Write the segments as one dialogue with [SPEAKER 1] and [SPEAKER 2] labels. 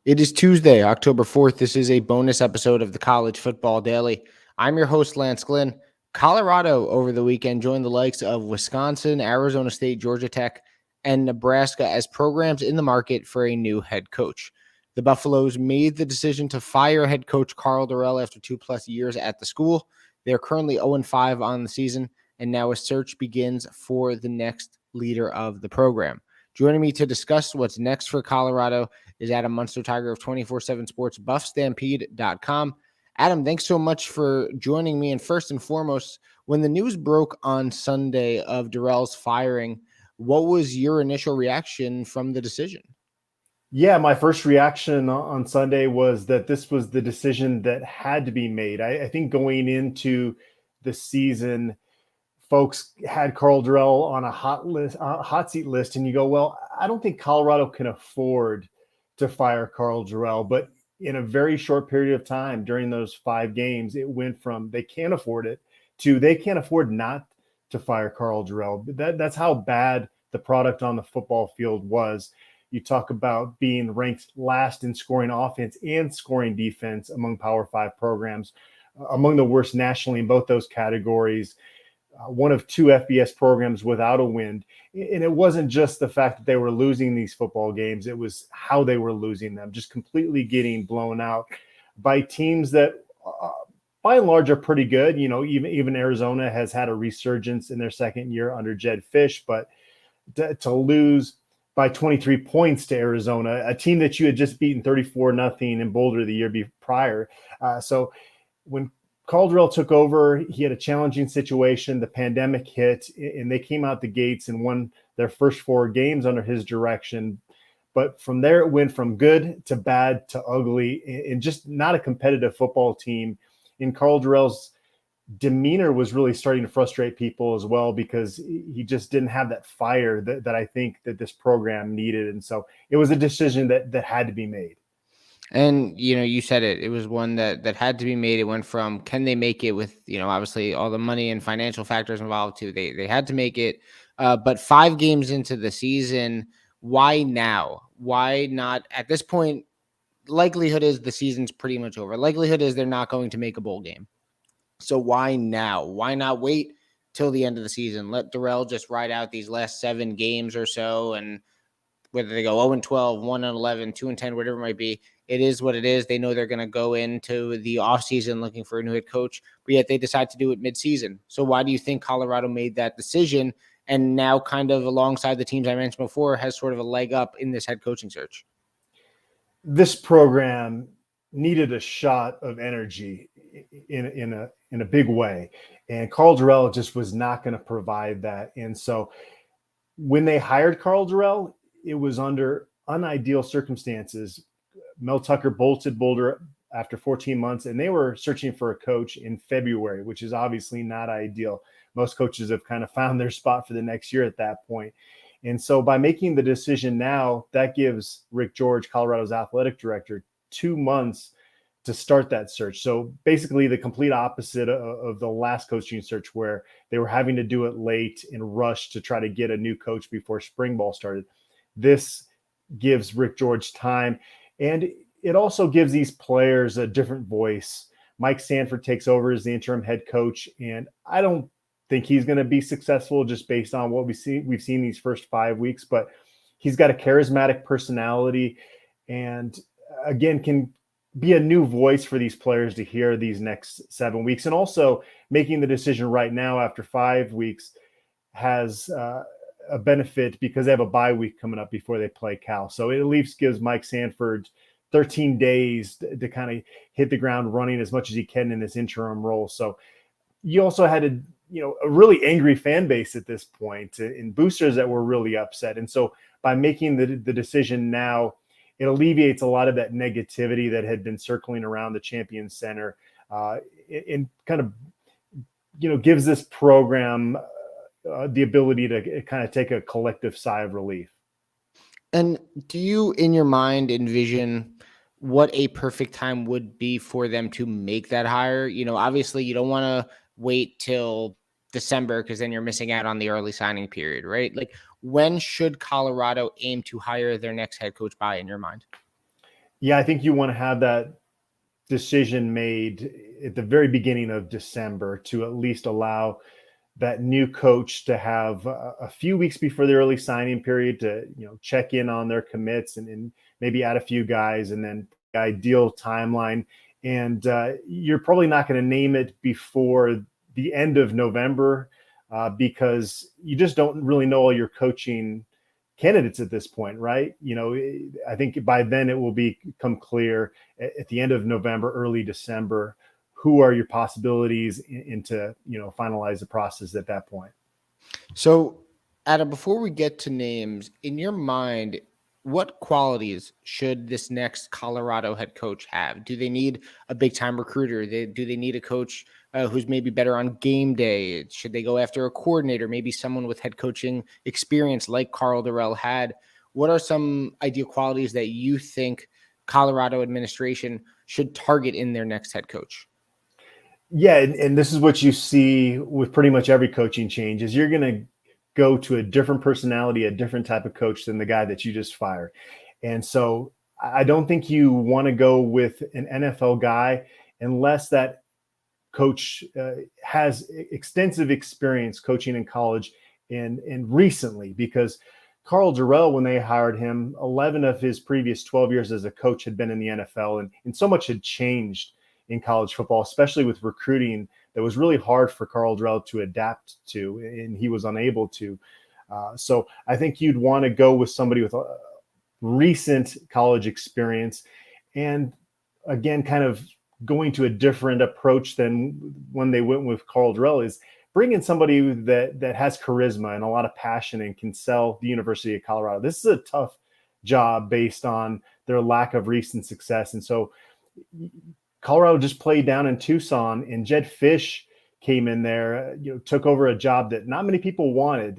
[SPEAKER 1] It is Tuesday, October 4th. This is a bonus episode of the College Football Daily. I'm your host, Lance Glinn. Colorado over the weekend joined the likes of Wisconsin, Arizona State, Georgia Tech, and Nebraska as programs in the market for a new head coach. The Buffaloes made the decision to fire head coach Karl Dorrell after 2+ years at the school. They're currently 0-5 on the season, and now a search begins for the next leader of the program. Joining me to discuss what's next for Colorado is Adam Munsterteiger of 24/7 Sports, BuffStampede.com. Adam, thanks so much for joining me. And first and foremost, when the news broke on Sunday of Dorrell's firing, what was your initial reaction from the decision?
[SPEAKER 2] Yeah, my first reaction on Sunday was that this was the decision that had to be made. I think going into the season, folks had Karl Dorrell on a hot seat list, and you go, well, I don't think Colorado can afford to fire Karl Dorrell. But in a very short period of time during those 5 games, it went from they can't afford it to they can't afford not to fire Karl Dorrell. That's how bad the product on the football field was. You talk about being ranked last in scoring offense and scoring defense among Power 5 programs, among the worst nationally in both those categories. One of 2 FBS programs without a win. And it wasn't just the fact that they were losing these football games. It was how they were losing them, just completely getting blown out by teams that by and large are pretty good. You know, even Arizona has had a resurgence in their second year under Jedd Fisch, but to lose by 23 points to Arizona, a team that you had just beaten 34-0 in Boulder the year prior. So when Karl Dorrell took over, he had a challenging situation. The pandemic hit, and they came out the gates and won their first 4 games under his direction. But from there, it went from good to bad to ugly, and just not a competitive football team. And Karl Dorrell's demeanor was really starting to frustrate people as well, because he just didn't have that fire that I think that this program needed. And so it was a decision that had to be made.
[SPEAKER 1] And, you said it was one that had to be made. It went from, can they make it with, obviously all the money and financial factors involved too. They had to make it. But 5 games into the season, why now? Why not at this point? Likelihood is the season's pretty much over. Likelihood is they're not going to make a bowl game. So why now? Why not wait till the end of the season? Let Dorrell just ride out these last 7 games or so, and whether they go 0-12, 1-11, 2-10, whatever it might be, it is what it is. They know they're going to go into the offseason looking for a new head coach, but yet they decide to do it midseason. So why do you think Colorado made that decision, and now kind of alongside the teams I mentioned before has sort of a leg up in this head coaching search?
[SPEAKER 2] This program needed a shot of energy in a big way, and Karl Dorrell just was not going to provide that. And so when they hired Karl Dorrell, it was under unideal circumstances. Mel Tucker bolted Boulder after 14 months, and they were searching for a coach in February, which is obviously not ideal. Most coaches have kind of found their spot for the next year at that point. And so by making the decision now, that gives Rick George, Colorado's athletic director, 2 months to start that search. So basically the complete opposite of the last coaching search, where they were having to do it late and rush to try to get a new coach before spring ball started. This gives Rick George time, and it also gives these players a different voice. Mike Sanford takes over as the interim head coach, and I don't think he's going to be successful just based on what we've seen these first 5 weeks, but he's got a charismatic personality, and again, can be a new voice for these players to hear these next 7 weeks. And also making the decision right now after 5 weeks has a benefit because they have a bye week coming up before they play Cal. So it at least gives Mike Sanford 13 days to kind of hit the ground running as much as he can in this interim role. So you also had a really angry fan base at this point, and boosters that were really upset. And so by making the decision now, it alleviates a lot of that negativity that had been circling around the Champions Center, and kind of, gives this program the ability to kind of take a collective sigh of relief.
[SPEAKER 1] And do you, in your mind, envision what a perfect time would be for them to make that hire? Obviously you don't want to wait till December, because then you're missing out on the early signing period, right? Like, when should Colorado aim to hire their next head coach by, in your mind?
[SPEAKER 2] Yeah, I think you want to have that decision made at the very beginning of December to at least allow that new coach to have a few weeks before the early signing period to, check in on their commits and maybe add a few guys, and then the ideal timeline. And you're probably not going to name it before the end of November because you just don't really know all your coaching candidates at this point, right? I think by then it will become clear at the end of November, early December, who are your possibilities into, finalize the process at that point.
[SPEAKER 1] So, Adam, before we get to names, in your mind, what qualities should this next Colorado head coach have? Do they need a big time recruiter? Do they need a coach who's maybe better on game day? Should they go after a coordinator, maybe someone with head coaching experience like Karl Dorrell had? What are some ideal qualities that you think Colorado administration should target in their next head coach?
[SPEAKER 2] Yeah, and this is what you see with pretty much every coaching change is you're going to go to a different personality, a different type of coach than the guy that you just fired. And so I don't think you want to go with an NFL guy unless that coach has extensive experience coaching in college and recently, because Karl Dorrell, when they hired him, 11 of his previous 12 years as a coach had been in the NFL, and so much had changed in college football, especially with recruiting that was really hard for Karl Dorrell to adapt to, and he was unable to. So I think you'd want to go with somebody with a recent college experience, and again, kind of going to a different approach than when they went with Karl Dorrell, is bring in somebody that has charisma and a lot of passion and can sell the University of Colorado. This is a tough job based on their lack of recent success. And so Colorado just played down in Tucson, and Jedd Fisch came in there, took over a job that not many people wanted.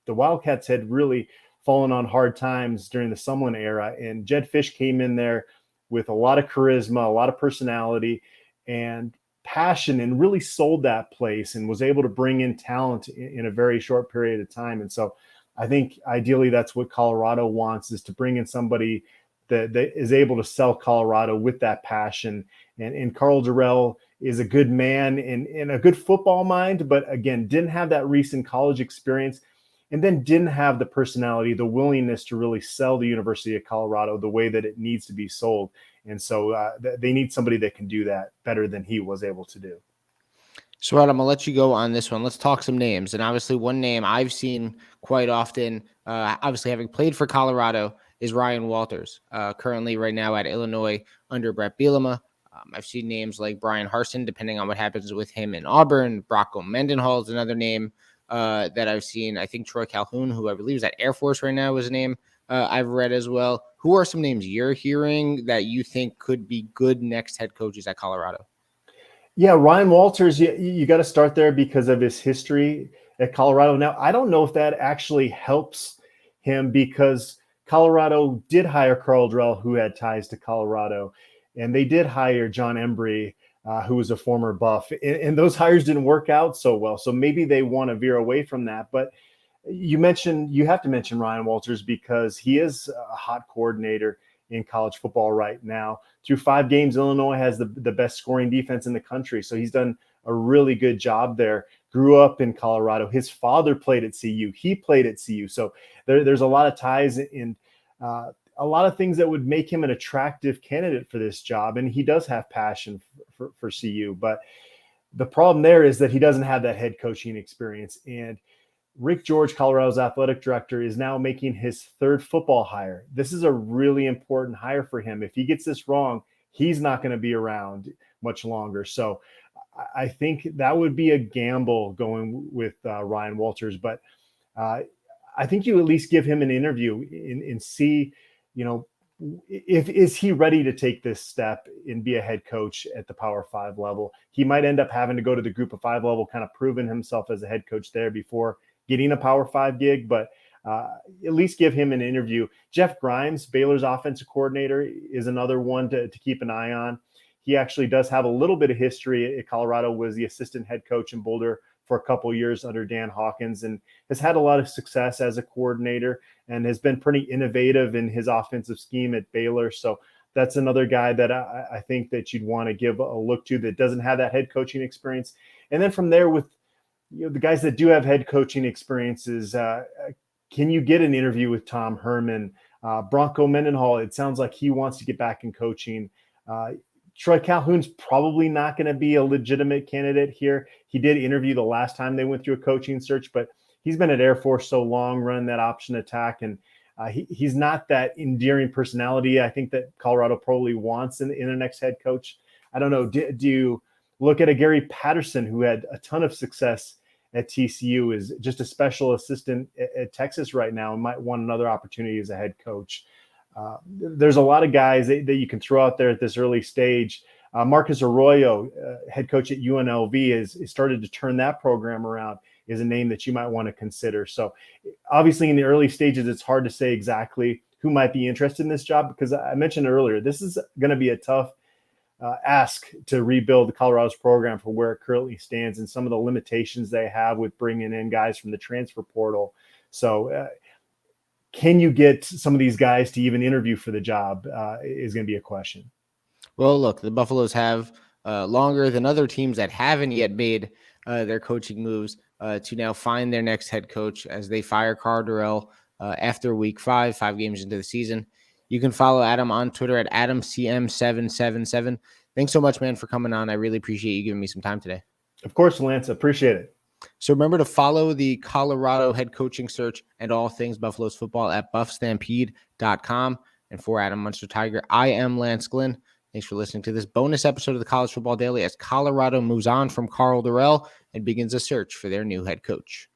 [SPEAKER 2] The Wildcats had really fallen on hard times during the Sumlin era, and Jedd Fisch came in there with a lot of charisma, a lot of personality and passion, and really sold that place and was able to bring in talent in a very short period of time. And so I think ideally that's what Colorado wants, is to bring in somebody that is able to sell Colorado with that passion. And Karl Dorrell is a good man and a good football mind, but again, didn't have that recent college experience, and then didn't have the personality, the willingness to really sell the University of Colorado the way that it needs to be sold. And so they need somebody that can do that better than he was able to do.
[SPEAKER 1] So, Adam, I'll let you go on this one. Let's talk some names. And obviously, one name I've seen quite often, obviously having played for Colorado, is Ryan Walters, currently right now at Illinois under Brett Bielema. I've seen names like Brian Harsin, depending on what happens with him in Auburn. Brocco Mendenhall is another name that I've seen. I think Troy Calhoun, who I believe is at Air Force right now, is a name I've read as well. Who are some names you're hearing that you think could be good next head coaches at Colorado?
[SPEAKER 2] Yeah, Ryan Walters, you got to start there because of his history at Colorado. Now, I don't know if that actually helps him, because Colorado did hire Karl Dorrell, who had ties to Colorado, and they did hire John Embry, who was a former Buff, and those hires didn't work out so well. So maybe they want to veer away from that. But you have to mention Ryan Walters because he is a hot coordinator in college football right now. Through 5 games, Illinois has the best scoring defense in the country. So he's done a really good job there. Grew up in Colorado. His father played at CU. He played at CU. So there's a lot of ties and a lot of things that would make him an attractive candidate for this job. And he does have passion for CU. But the problem there is that he doesn't have that head coaching experience. And Rick George, Colorado's athletic director, is now making his 3rd football hire. This is a really important hire for him. If he gets this wrong, he's not going to be around much longer. So I think that would be a gamble going with Ryan Walters. But I think you at least give him an interview and see, if is he ready to take this step and be a head coach at the Power 5 level. He might end up having to go to the Group of 5 level, kind of proving himself as a head coach there before getting a Power 5 gig, but at least give him an interview. Jeff Grimes, Baylor's offensive coordinator, is another one to keep an eye on. He actually does have a little bit of history at Colorado, was the assistant head coach in Boulder for a couple of years under Dan Hawkins, and has had a lot of success as a coordinator and has been pretty innovative in his offensive scheme at Baylor. So That's another guy that I think that you'd want to give a look to that doesn't have that head coaching experience. And then from there, with the guys that do have head coaching experiences, can you get an interview with Tom Herman? Bronco Mendenhall, it sounds like he wants to get back in coaching. Troy Calhoun's probably not going to be a legitimate candidate here. He did interview the last time they went through a coaching search, but he's been at Air Force so long, running that option attack, and he's not that endearing personality I think that Colorado probably wants in their next head coach. I don't know. Do you look at a Gary Patterson, who had a ton of success at TCU, is just a special assistant at Texas right now and might want another opportunity as a head coach? There's a lot of guys that you can throw out there at this early stage. Marcus Arroyo, head coach at UNLV, has started to turn that program around, is a name that you might want to consider. So obviously in the early stages, it's hard to say exactly who might be interested in this job, because I mentioned earlier, this is going to be a tough ask to rebuild the Colorado's program for where it currently stands and some of the limitations they have with bringing in guys from the transfer portal. So can you get some of these guys to even interview for the job is going to be a question.
[SPEAKER 1] Well, look, the Buffaloes have longer than other teams that haven't yet made their coaching moves to now find their next head coach as they fire Karl Dorrell after week 5 games into the season. You can follow Adam on Twitter at AdamCM777. Thanks so much, man, for coming on. I really appreciate you giving me some time today.
[SPEAKER 2] Of course, Lance. Appreciate it.
[SPEAKER 1] So remember to follow the Colorado head coaching search and all things Buffaloes football at buffstampede.com. And for Adam Munsterteiger, I am Lance Glinn. Thanks for listening to this bonus episode of the College Football Daily as Colorado moves on from Karl Dorrell and begins a search for their new head coach.